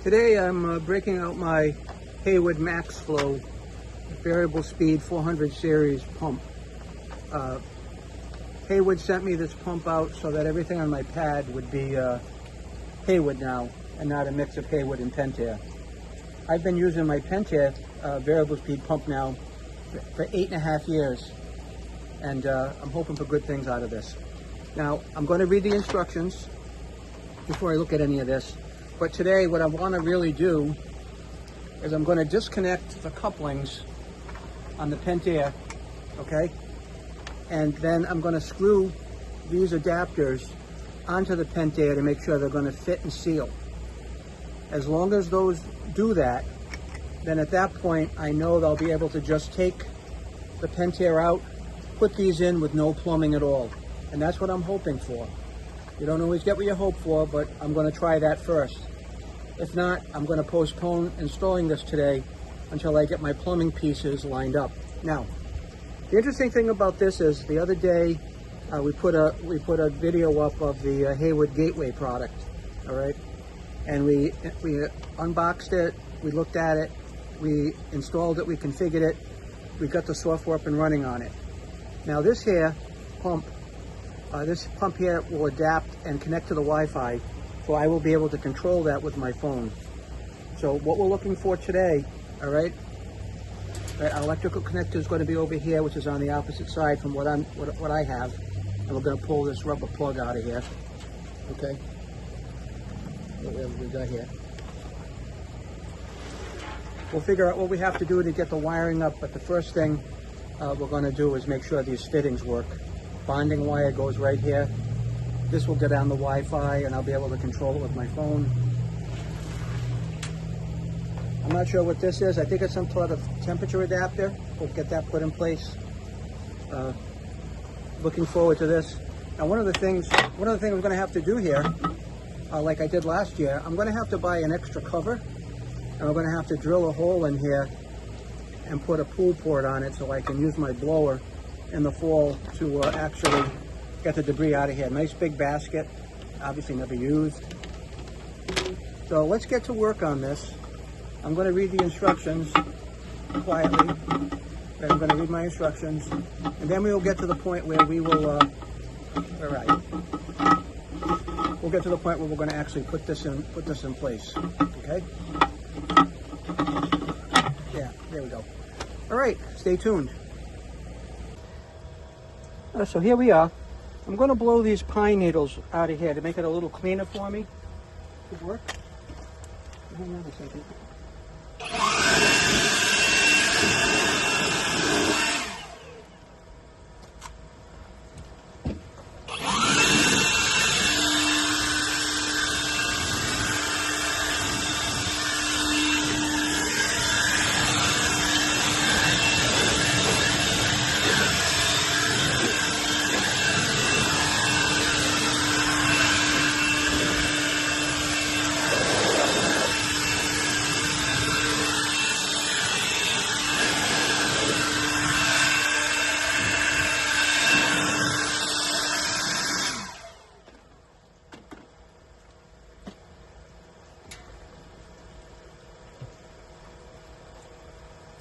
Today I'm breaking out my Hayward MaxFlo variable speed 400 series pump. Hayward sent me this pump out so that everything on my pad would be Hayward now and not a mix of Hayward and Pentair. I've been using my Pentair variable speed pump now for 8.5 years, and I'm hoping for good things out of this. Now I'm going to read the instructions before I look at any of this. But today what I want to really do is I'm going to disconnect the couplings on the Pentair, okay? And then I'm going to screw these adapters onto the Pentair to make sure they're going to fit and seal. As long as those do that, then at that point I know they'll be able to just take the Pentair out, put these in with no plumbing at all. And that's what I'm hoping for. You don't always get what you hope for, but I'm going to try that first. If not, I'm going to postpone installing this today until I get my plumbing pieces lined up. Now, the interesting thing about this is the other day we put a video up of the Hayward Gateway product, all right? And we unboxed it, we looked at it, we installed it, we configured it, we got the software up and running on it. Now this pump here will adapt and connect to the Wi-Fi, so I will be able to control that with my phone. So what we're looking for today, all right, our electrical connector is going to be over here, which is on the opposite side from what I have, and we're going to pull this rubber plug out of here, okay? Whatever we got here. We'll figure out what we have to do to get the wiring up, but the first thing we're going to do is make sure these fittings work. Bonding wire goes right here. This will get on the Wi-Fi and I'll be able to control it with my phone. I'm not sure what this is. I think it's some sort of temperature adapter. We'll get that put in place. Looking forward to this. Now one of the things I'm going to have to do here, like I did last year, I'm going to have to buy an extra cover, and I'm going to have to drill a hole in here and put a pool port on it so I can use my blower in the fall to actually get the debris out of here. Nice big basket, obviously never used. So let's get to work on this. I'm going to read the instructions quietly. And I'm going to read my instructions, and then we will get to the point where we will, all right. We'll get to the point where we're going to actually put this in place. Okay? Yeah, there we go. All right, stay tuned. So here we are. I'm going to blow these pine needles out of here to make it a little cleaner for me to work. Hang on a second.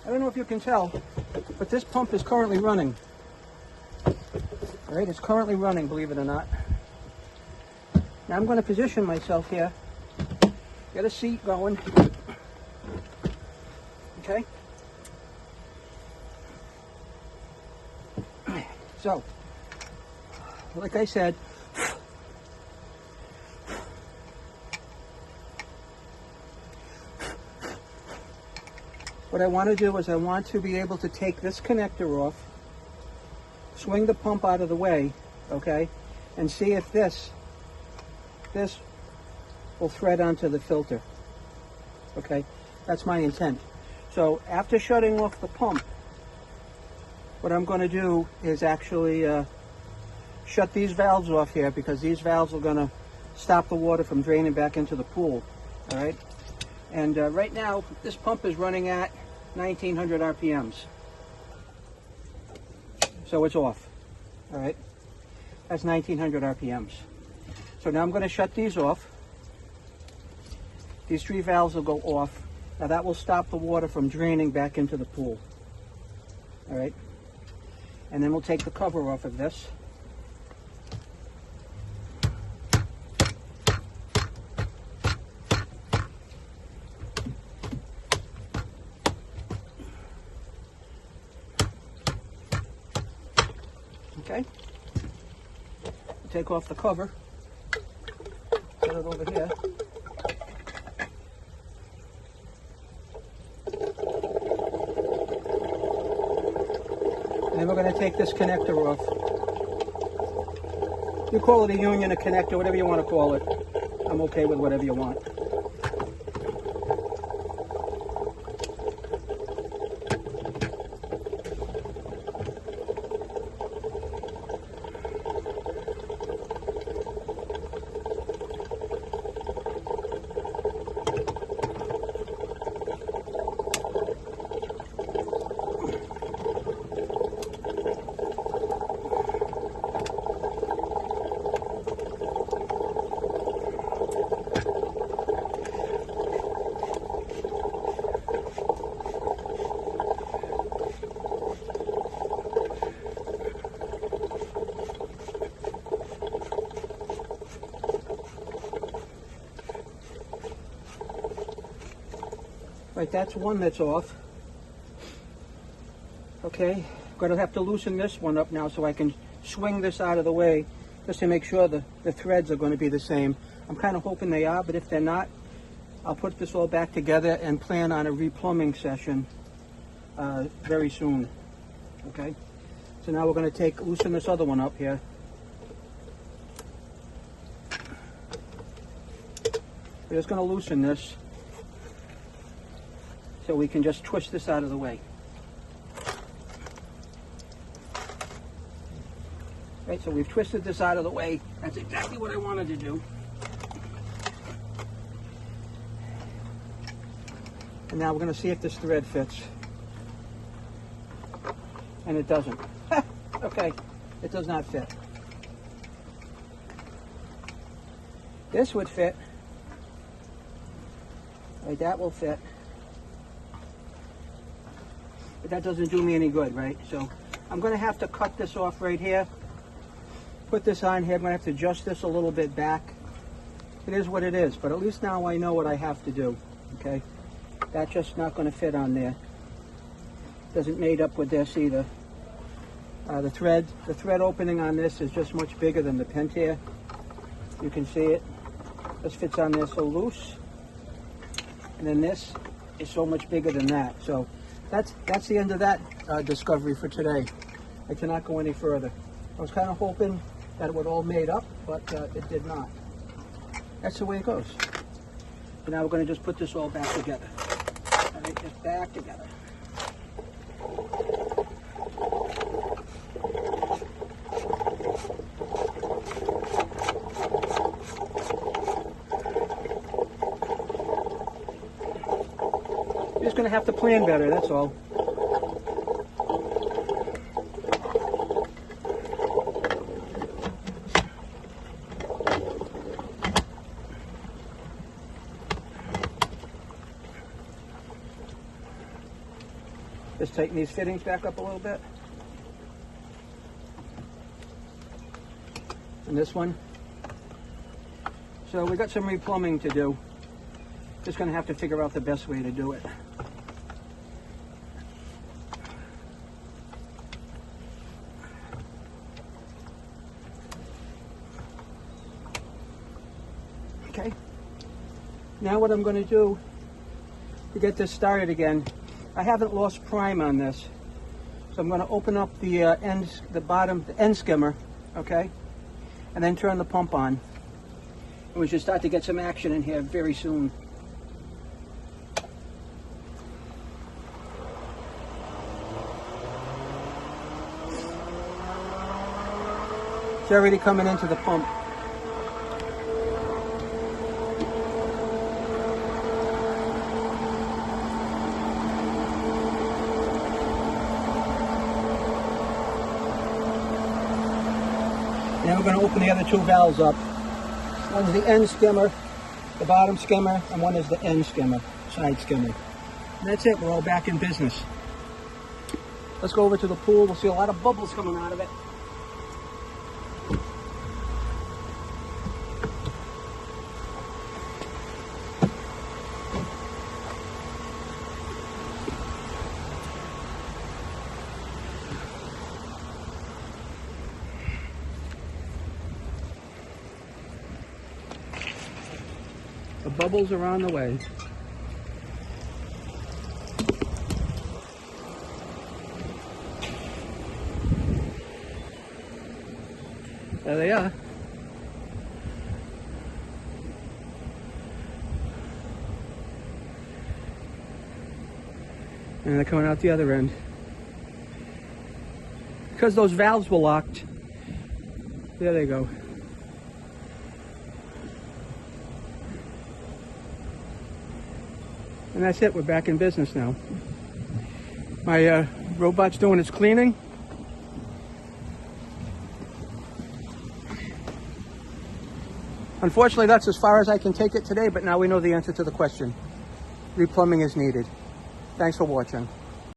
I don't know if you can tell, but this pump is currently running. All right, it's currently running, believe it or not. Now I'm going to position myself here, get a seat going. Okay? So, like I said, what I want to do is I want to be able to take this connector off, swing the pump out of the way, okay, and see if this will thread onto the filter, okay? That's my intent. So after shutting off the pump, what I'm going to do is actually shut these valves off here, because these valves are going to stop the water from draining back into the pool, all right? And right now, this pump is running at 1900 RPMs. So it's off, all right? That's 1900 RPMs. So now I'm going to shut these off. these 3 valves will go off. Now that will stop the water from draining back into the pool. All right. And then we'll take the cover off of this. Okay. Take off the cover. Put it over here. And then we're going to take this connector off. You call it a union, a connector, whatever you want to call it. I'm okay with whatever you want. Right, that's one that's off. Okay, I'm going to have to loosen this one up now so I can swing this out of the way just to make sure the threads are going to be the same. I'm kind of hoping they are, but if they're not, I'll put this all back together and plan on a replumbing session very soon. Okay, so now we're going to loosen this other one up here. We're just going to loosen this so we can just twist this out of the way. Right, so we've twisted this out of the way. That's exactly what I wanted to do. And now we're going to see if this thread fits. And it doesn't. Okay, it does not fit. This would fit. Right, that will fit. But that doesn't do me any good, right? So I'm going to have to cut this off right here. Put this on here. I'm going to have to adjust this a little bit back. It is what it is, but at least now I know what I have to do, okay? That's just not going to fit on there. Doesn't mate up with this either. The thread opening on this is just much bigger than the Pentair. You can see it. This fits on there so loose. And then this is so much bigger than that. So that's the end of that discovery for today. I cannot go any further. I was kind of hoping that it would all made up, but it did not. That's the way it goes. So now we're going to just put this all back together. All right, just back together. You're just going to have to plan better, that's all. Just tighten these fittings back up a little bit. And this one. So we got some replumbing to do. Just going to have to figure out the best way to do it. Okay. Now what I'm going to do to get this started again, I haven't lost prime on this, so I'm going to open up the end skimmer, okay, and then turn the pump on. And we should start to get some action in here very soon. It's already coming into the pump. Now we're going to open the other 2 valves up. One's the end skimmer, the bottom skimmer, and one is the end skimmer, side skimmer. And that's it, we're all back in business. Let's go over to the pool. We'll see a lot of bubbles coming out of it. The bubbles are on the way. There they are. And they're coming out the other end. Because those valves were locked. There they go. And that's it, we're back in business now. My robot's doing its cleaning. Unfortunately, that's as far as I can take it today, but now we know the answer to the question. Replumbing is needed. Thanks for watching.